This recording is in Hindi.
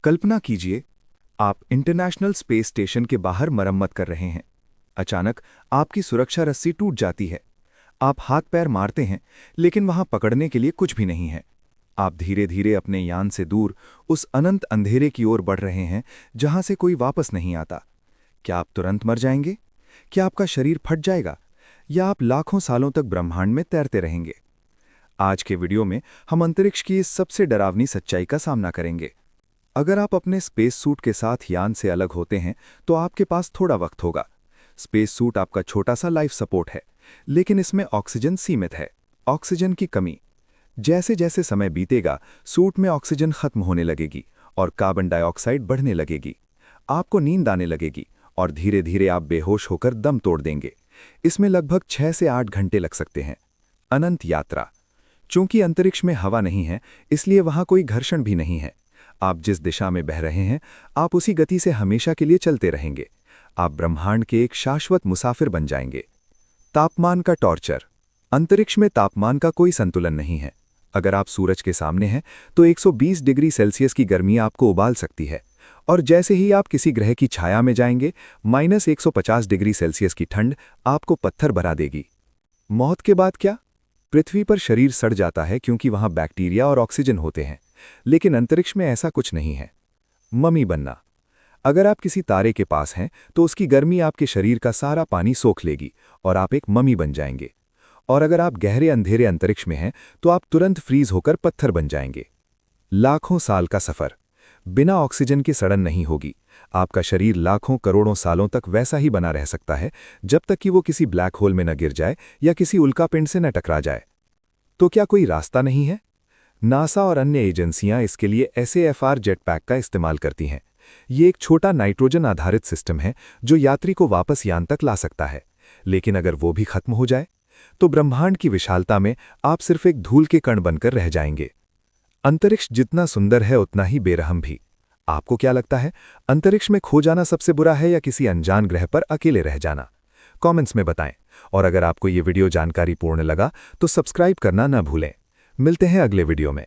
कल्पना कीजिए, आप इंटरनेशनल स्पेस स्टेशन के बाहर मरम्मत कर रहे हैं। अचानक आपकी सुरक्षा रस्सी टूट जाती है। आप हाथ पैर मारते हैं, लेकिन वहां पकड़ने के लिए कुछ भी नहीं है। आप धीरे धीरे अपने यान से दूर उस अनंत अंधेरे की ओर बढ़ रहे हैं, जहां से कोई वापस नहीं आता। क्या आप तुरंत मर जाएंगे? क्या आपका शरीर फट जाएगा? या आप लाखों सालों तक ब्रह्मांड में तैरते रहेंगे? आज के वीडियो में हम अंतरिक्ष की इस सबसे डरावनी सच्चाई का सामना करेंगे। अगर आप अपने स्पेस सूट के साथ यान से अलग होते हैं, तो आपके पास थोड़ा वक्त होगा। स्पेस सूट आपका छोटा सा लाइफ सपोर्ट है, लेकिन इसमें ऑक्सीजन सीमित है। ऑक्सीजन की कमी। जैसे जैसे समय बीतेगा, सूट में ऑक्सीजन खत्म होने लगेगी और कार्बन डाइऑक्साइड बढ़ने लगेगी। आपको नींद आने लगेगी और धीरे धीरे आप बेहोश होकर दम तोड़ देंगे। इसमें लगभग 6 से 8 घंटे लग सकते हैं। अनंत यात्रा। चूंकि अंतरिक्ष में हवा नहीं है, इसलिए वहां कोई घर्षण भी नहीं है। आप जिस दिशा में बह रहे हैं, आप उसी गति से हमेशा के लिए चलते रहेंगे। आप ब्रह्मांड के एक शाश्वत मुसाफिर बन जाएंगे। तापमान का टॉर्चर। अंतरिक्ष में तापमान का कोई संतुलन नहीं है। अगर आप सूरज के सामने हैं, तो 120 डिग्री सेल्सियस की गर्मी आपको उबाल सकती है, और जैसे ही आप किसी ग्रह की छाया में जाएंगे, -150 डिग्री सेल्सियस की ठंड आपको पत्थर भरा देगी। मौत के बाद क्या? पृथ्वी पर शरीर सड़ जाता है, क्योंकि वहां बैक्टीरिया और ऑक्सीजन होते हैं। लेकिन अंतरिक्ष में ऐसा कुछ नहीं है। ममी बनना। अगर आप किसी तारे के पास हैं, तो उसकी गर्मी आपके शरीर का सारा पानी सोख लेगी और आप एक ममी बन जाएंगे। और अगर आप गहरे अंधेरे अंतरिक्ष में हैं, तो आप तुरंत फ्रीज होकर पत्थर बन जाएंगे। लाखों साल का सफर। बिना ऑक्सीजन की सड़न नहीं होगी। आपका शरीर लाखों करोड़ों सालों तक वैसा ही बना रह सकता है, जब तक कि वो किसी ब्लैक होल में न गिर जाए या किसी उल्कापिंड से न टकरा जाए। तो क्या कोई रास्ता नहीं है? नासा और अन्य एजेंसियां इसके लिए SAFR जेटपैक का इस्तेमाल करती हैं। ये एक छोटा नाइट्रोजन आधारित सिस्टम है, जो यात्री को वापस यान तक ला सकता है। लेकिन अगर वो भी खत्म हो जाए, तो ब्रह्मांड की विशालता में आप सिर्फ एक धूल के कण बनकर रह जाएंगे। अंतरिक्ष जितना सुंदर है, उतना ही बेरहम भी। आपको क्या लगता है, अंतरिक्ष में खो जाना सबसे बुरा है या किसी अनजान ग्रह पर अकेले रह जाना? कमेंट्स में बताएं। और अगर आपको ये वीडियो जानकारीपूर्ण लगा, तो सब्सक्राइब करना न भूलें। मिलते हैं अगले वीडियो में।